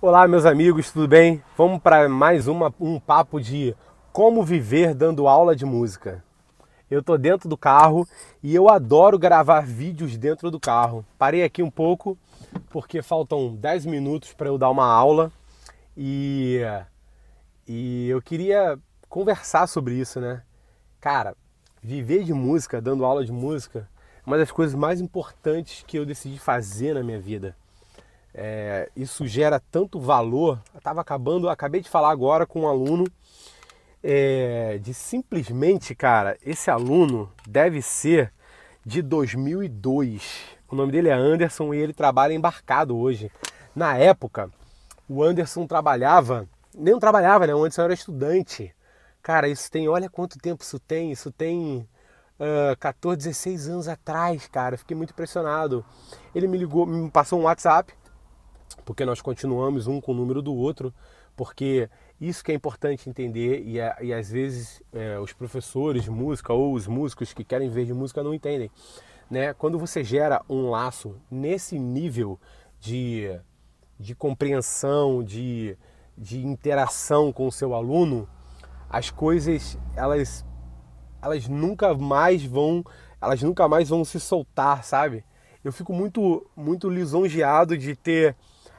Olá, meus amigos, tudo bem? Vamos para mais um papo de como viver dando aula de música. Eu tô dentro do carro e eu adoro gravar vídeos dentro do carro. Parei aqui um pouco porque faltam 10 minutos para eu dar uma aula e, e eu queria conversar sobre isso, né? Cara, viver de música, dando aula de música, é uma das coisas mais importantes que eu decidi fazer na minha vida. Isso gera tanto valor. Acabei de falar agora com um aluno de simplesmente, cara, esse aluno deve ser de 2002. O nome dele é Anderson e ele trabalha embarcado hoje. Na época, o Anderson trabalhava, nem trabalhava, né? O Anderson era estudante. Cara, olha quanto tempo isso tem 14, 16 anos atrás, cara. Eu fiquei muito impressionado. Ele me ligou, me passou um WhatsApp, porque nós continuamos um com o número do outro, porque isso que é importante entender e às vezes os professores de música ou os músicos que querem ver de música não entendem, né? Quando você gera um laço nesse nível de compreensão, de interação com o seu aluno, as coisas elas nunca mais vão se soltar, sabe? Eu fico muito lisonjeado de ter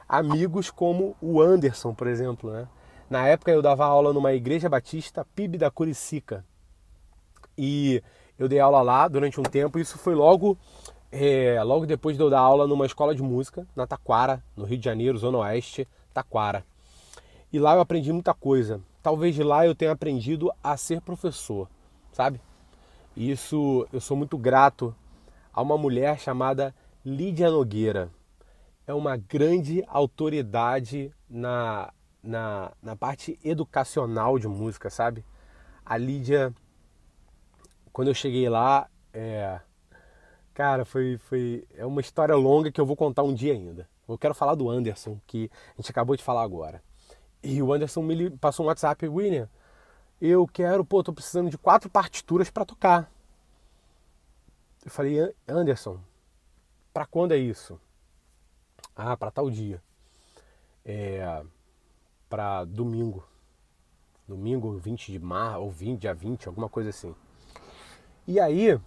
amigos como o Anderson, por exemplo, né? Na época eu dava aula numa igreja batista, PIB da Curicica. E eu dei aula lá durante um tempo. Isso foi logo depois de eu dar aula numa escola de música, na Taquara, no Rio de Janeiro, Zona Oeste, Taquara. E lá eu aprendi muita coisa. Talvez de lá eu tenha aprendido a ser professor, sabe? Isso eu sou muito grato a uma mulher chamada Lídia Nogueira. É uma grande autoridade na parte educacional de música, sabe? A Lídia, quando eu cheguei lá, cara, é uma história longa que eu vou contar um dia ainda. Eu quero falar do Anderson, que a gente acabou de falar agora. E o Anderson me passou um WhatsApp: William, tô precisando de 4 partituras para tocar. Eu falei: Anderson, para quando é isso? Ah, para tal dia. Para domingo. Domingo 20 de março, ou dia 20, alguma coisa assim. E aí,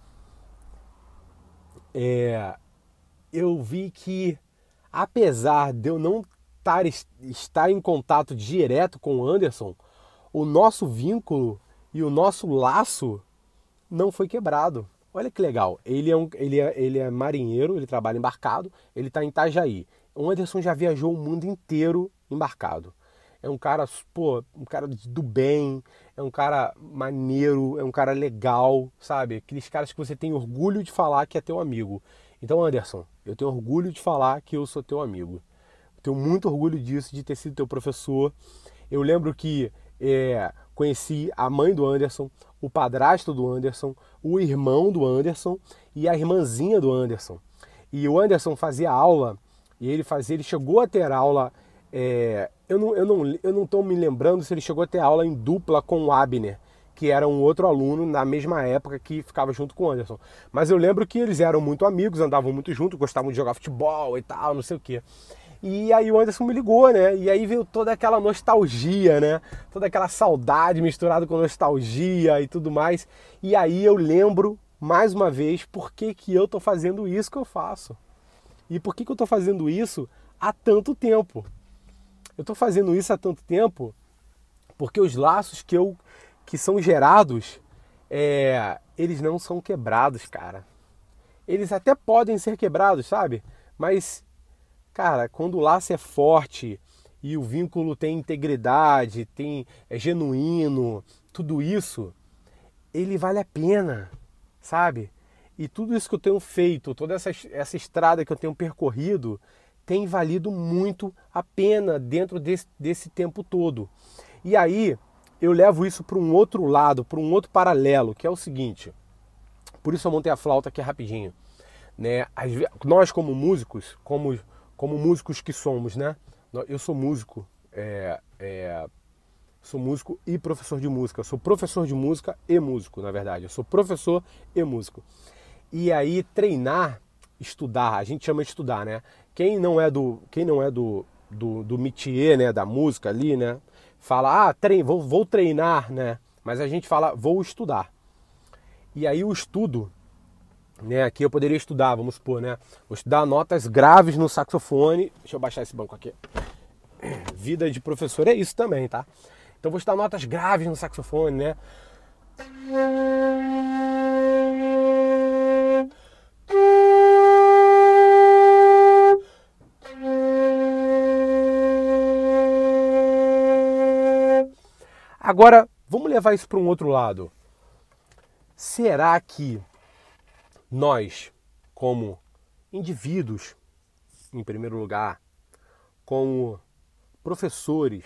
eu vi que, apesar de eu não estar em contato direto com o Anderson, o nosso vínculo e o nosso laço não foi quebrado. Olha que legal. Ele é marinheiro, ele trabalha embarcado, ele está em Itajaí. O Anderson já viajou o mundo inteiro embarcado. É um cara, um cara do bem, é um cara maneiro, é um cara legal, sabe? Aqueles caras que você tem orgulho de falar que é teu amigo. Então, Anderson, eu tenho orgulho de falar que eu sou teu amigo. Eu tenho muito orgulho disso, de ter sido teu professor. Eu lembro que conheci a mãe do Anderson, o padrasto do Anderson, o irmão do Anderson e a irmãzinha do Anderson. E o Anderson fazia aula, e ele chegou a ter aula, eu não estou me lembrando se ele chegou a ter aula em dupla com o Abner, que era um outro aluno na mesma época que ficava junto com o Anderson. Mas eu lembro que eles eram muito amigos, andavam muito juntos, gostavam de jogar futebol e tal, não sei o quê. E aí o Anderson me ligou, né? E aí veio toda aquela nostalgia, né? Toda aquela saudade misturada com nostalgia e tudo mais. E aí eu lembro, mais uma vez, por que eu tô fazendo isso que eu faço. E por que eu tô fazendo isso há tanto tempo. Eu tô fazendo isso há tanto tempo porque os laços que são gerados, eles não são quebrados, cara. Eles até podem ser quebrados, sabe? Mas, cara, quando o laço é forte e o vínculo tem integridade, é genuíno, tudo isso, ele vale a pena, sabe? E tudo isso que eu tenho feito, toda essa estrada que eu tenho percorrido, tem valido muito a pena dentro desse tempo todo. E aí eu levo isso para um outro lado, para um outro paralelo, que é o seguinte. Por isso eu montei a flauta aqui rapidinho, né? Nós como músicos, como músicos que somos, né? Eu sou músico, sou músico e professor de música. Eu sou professor de música e músico, na verdade. Eu sou professor e músico. E aí treinar, estudar, a gente chama de estudar, né? Quem não é do métier, né, da música ali, né, fala, vou treinar, né, mas a gente fala, vou estudar. E aí o estudo, né, aqui eu poderia estudar, vamos supor, né, vou estudar notas graves no saxofone. Deixa eu baixar esse banco aqui. Vida de professor é isso também, tá? Então vou estudar notas graves no saxofone, né. Agora, vamos levar isso para um outro lado. Será que nós, como indivíduos, em primeiro lugar, como professores,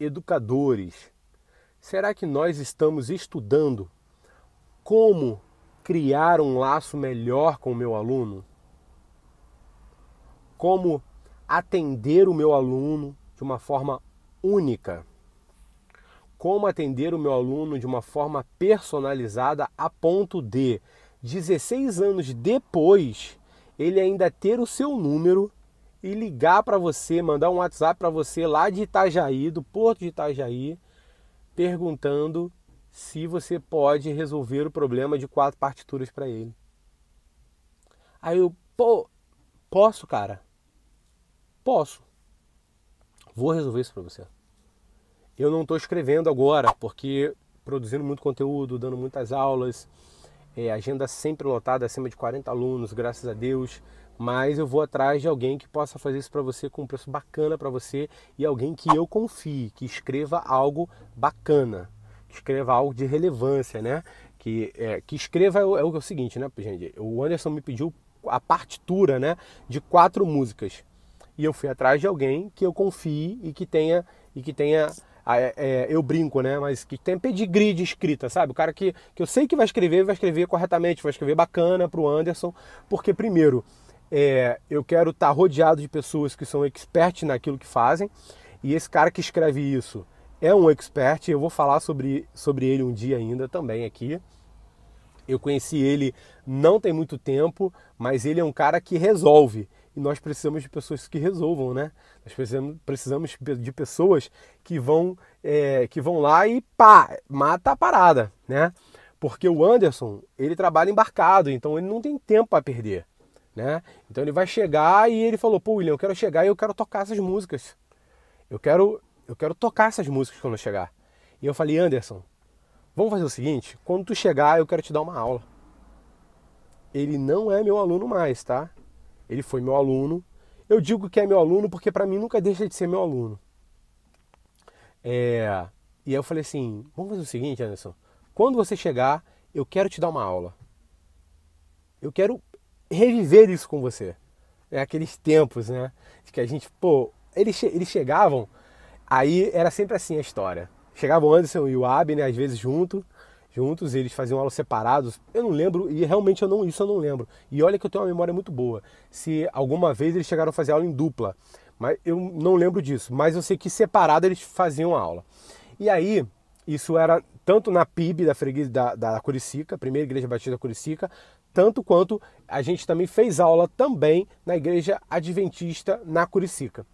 educadores, será que nós estamos estudando como criar um laço melhor com o meu aluno? Como atender o meu aluno de uma forma única? Como atender o meu aluno de uma forma personalizada a ponto de 16 anos depois ele ainda ter o seu número e ligar para você, mandar um WhatsApp para você lá de Itajaí, do Porto de Itajaí, perguntando se você pode resolver o problema de 4 partituras para ele. Aí eu, posso, cara? Posso. Vou resolver isso para você. Eu não estou escrevendo agora, porque produzindo muito conteúdo, dando muitas aulas, agenda sempre lotada, acima de 40 alunos, graças a Deus, mas eu vou atrás de alguém que possa fazer isso para você com um preço bacana para você e alguém que eu confie, que escreva algo bacana, que escreva algo de relevância, né? Que escreva é o seguinte, né, gente? O Anderson me pediu a partitura, né, de 4 músicas e eu fui atrás de alguém que eu confie e que tenha eu brinco, né? Mas que tem pedigree de escrita, sabe? O cara que eu sei que vai escrever corretamente, vai escrever bacana pro Anderson, porque primeiro, eu quero estar rodeado de pessoas que são expert naquilo que fazem, e esse cara que escreve isso é um expert, eu vou falar sobre ele um dia ainda também aqui. Eu conheci ele não tem muito tempo, mas ele é um cara que resolve. E nós precisamos de pessoas que resolvam, né? Nós precisamos de pessoas que vão lá e mata a parada, né? Porque o Anderson, ele trabalha embarcado, então ele não tem tempo a perder, né? Então ele vai chegar e ele falou, William, eu quero chegar e eu quero tocar essas músicas. Eu quero tocar essas músicas quando eu chegar. E eu falei, Anderson, vamos fazer o seguinte, quando tu chegar eu quero te dar uma aula. Ele não é meu aluno mais, tá? Ele foi meu aluno. Eu digo que é meu aluno porque para mim nunca deixa de ser meu aluno. E aí eu falei assim, vamos fazer o seguinte, Anderson. Quando você chegar, eu quero te dar uma aula. Eu quero reviver isso com você. Aqueles tempos, né? De que a gente, eles chegavam, aí era sempre assim a história. Chegavam o Anderson e o Abner, às vezes juntos, eles faziam aulas separados. Eu não lembro, e realmente isso eu não lembro. E olha que eu tenho uma memória muito boa. Se alguma vez eles chegaram a fazer aula em dupla, mas eu não lembro disso. Mas eu sei que separado eles faziam aula. E aí, isso era tanto na PIB da freguesia da Curicica, Primeira Igreja Batista da Curicica, tanto quanto a gente também fez aula também na Igreja Adventista na Curicica.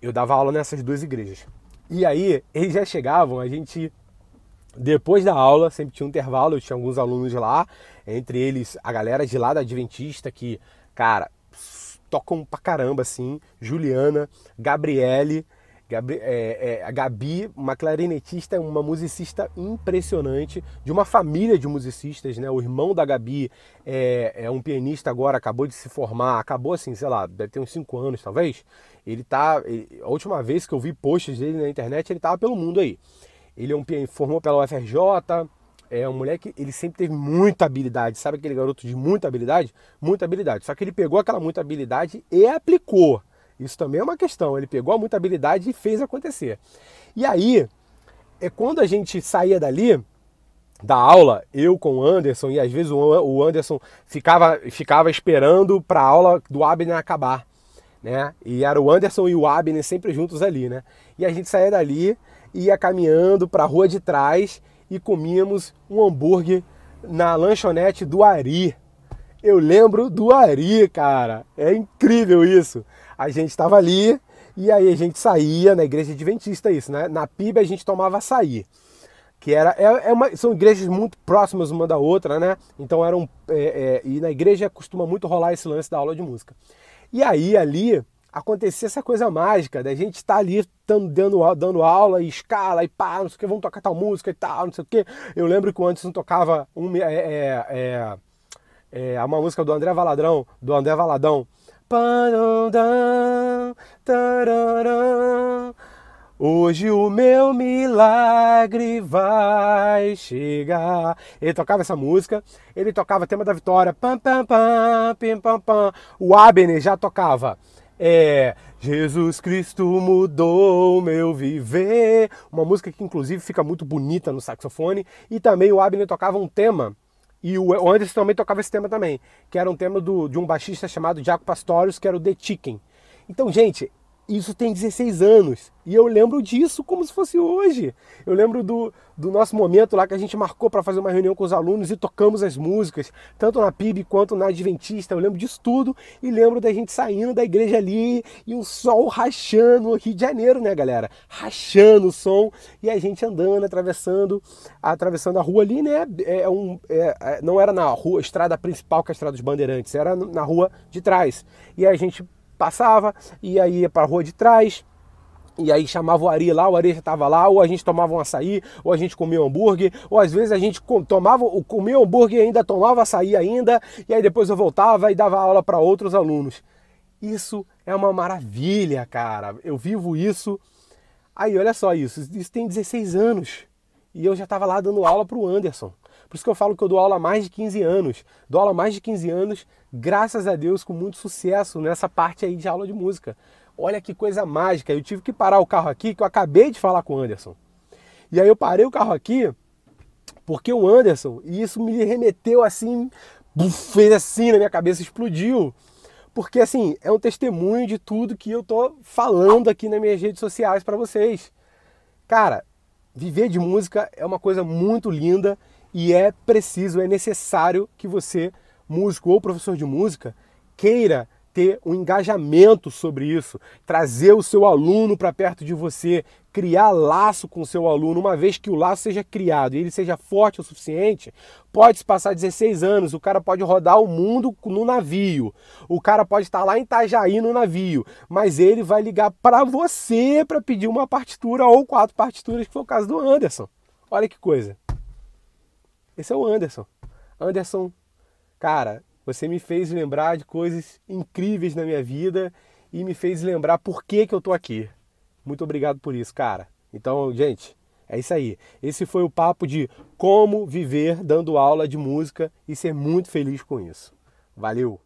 Eu dava aula nessas 2 igrejas. E aí, eles já chegavam, a gente... Depois da aula, sempre tinha um intervalo, eu tinha alguns alunos lá, entre eles a galera de lá da Adventista, que, cara, tocam pra caramba, assim, Juliana, Gabriele, a Gabi, uma clarinetista, uma musicista impressionante, de uma família de musicistas, né? O irmão da Gabi é um pianista agora, acabou de se formar, acabou assim, sei lá, deve ter uns 5 anos talvez. A última vez que eu vi posts dele na internet, ele tava pelo mundo aí. Ele formou pela UFRJ, é um moleque, ele sempre teve muita habilidade, sabe aquele garoto de muita habilidade? Muita habilidade, só que ele pegou aquela muita habilidade e aplicou. Isso também é uma questão, ele pegou a muita habilidade e fez acontecer. E aí, quando a gente saía dali, da aula, eu com o Anderson, e às vezes o Anderson ficava esperando para a aula do Abner acabar, né? E era o Anderson e o Abner sempre juntos ali, né? E a gente saía dali, ia caminhando para a rua de trás e comíamos um hambúrguer na lanchonete do Ari. Eu lembro do Ari, cara. É incrível isso. A gente estava ali E aí a gente saía na igreja adventista, isso, né? Na PIB a gente tomava açaí. Que são igrejas muito próximas uma da outra, né? Então e na igreja costuma muito rolar esse lance da aula de música. E aí ali acontecia essa coisa mágica da gente estar ali dando aula e escala e pá, não sei o que, vamos tocar tal música e tal, não sei o que. Eu lembro que o Anderson tocava uma música do André Valadão, hoje o meu milagre vai chegar. Ele tocava essa música, ele tocava tema da vitória, pam, pam, pam, pim, pam, pam. O Abner já tocava Jesus Cristo mudou o meu viver, uma música que inclusive fica muito bonita no saxofone. E também o Abner tocava um tema, e o Anderson também tocava esse tema também, que era um tema de um baixista chamado Jaco Pastorius, que era o The Chicken. Então, gente, isso tem 16 anos e eu lembro disso como se fosse hoje. Eu lembro do nosso momento lá que a gente marcou para fazer uma reunião com os alunos e tocamos as músicas, tanto na PIB quanto na Adventista. Eu lembro disso tudo e lembro da gente saindo da igreja ali e o sol rachando no Rio de Janeiro, né, galera? Rachando o som e a gente andando, atravessando a rua ali, né? Não era na rua, estrada principal, que é a estrada dos Bandeirantes, era na rua de trás. E a gente passava e aí ia para a rua de trás e aí chamava o Ari lá, o Ari já estava lá, ou a gente tomava um açaí, ou a gente comia um hambúrguer, ou às vezes a gente comia um hambúrguer e ainda tomava açaí ainda, e aí depois eu voltava e dava aula para outros alunos. Isso é uma maravilha, cara, eu vivo isso. Aí olha só isso tem 16 anos e eu já estava lá dando aula para o Anderson. Por isso que eu falo que eu dou aula há mais de 15 anos. Dou aula há mais de 15 anos, graças a Deus, com muito sucesso nessa parte aí de aula de música. Olha que coisa mágica. Eu tive que parar o carro aqui, que eu acabei de falar com o Anderson. E aí eu parei o carro aqui, porque o Anderson, e isso me remeteu assim, fez assim na minha cabeça, explodiu. Porque assim, é um testemunho de tudo que eu tô falando aqui nas minhas redes sociais para vocês. Cara, viver de música é uma coisa muito linda. E é preciso, é necessário que você, músico ou professor de música, queira ter um engajamento sobre isso, trazer o seu aluno para perto de você, criar laço com o seu aluno. Uma vez que o laço seja criado e ele seja forte o suficiente, pode-se passar 16 anos, o cara pode rodar o mundo no navio, o cara pode estar lá em Itajaí no navio, mas ele vai ligar para você para pedir uma partitura ou 4 partituras, que foi o caso do Anderson. Olha que coisa. Esse é o Anderson. Anderson, cara, você me fez lembrar de coisas incríveis na minha vida e me fez lembrar por que eu tô aqui. Muito obrigado por isso, cara. Então, gente, é isso aí. Esse foi o papo de como viver dando aula de música e ser muito feliz com isso. Valeu!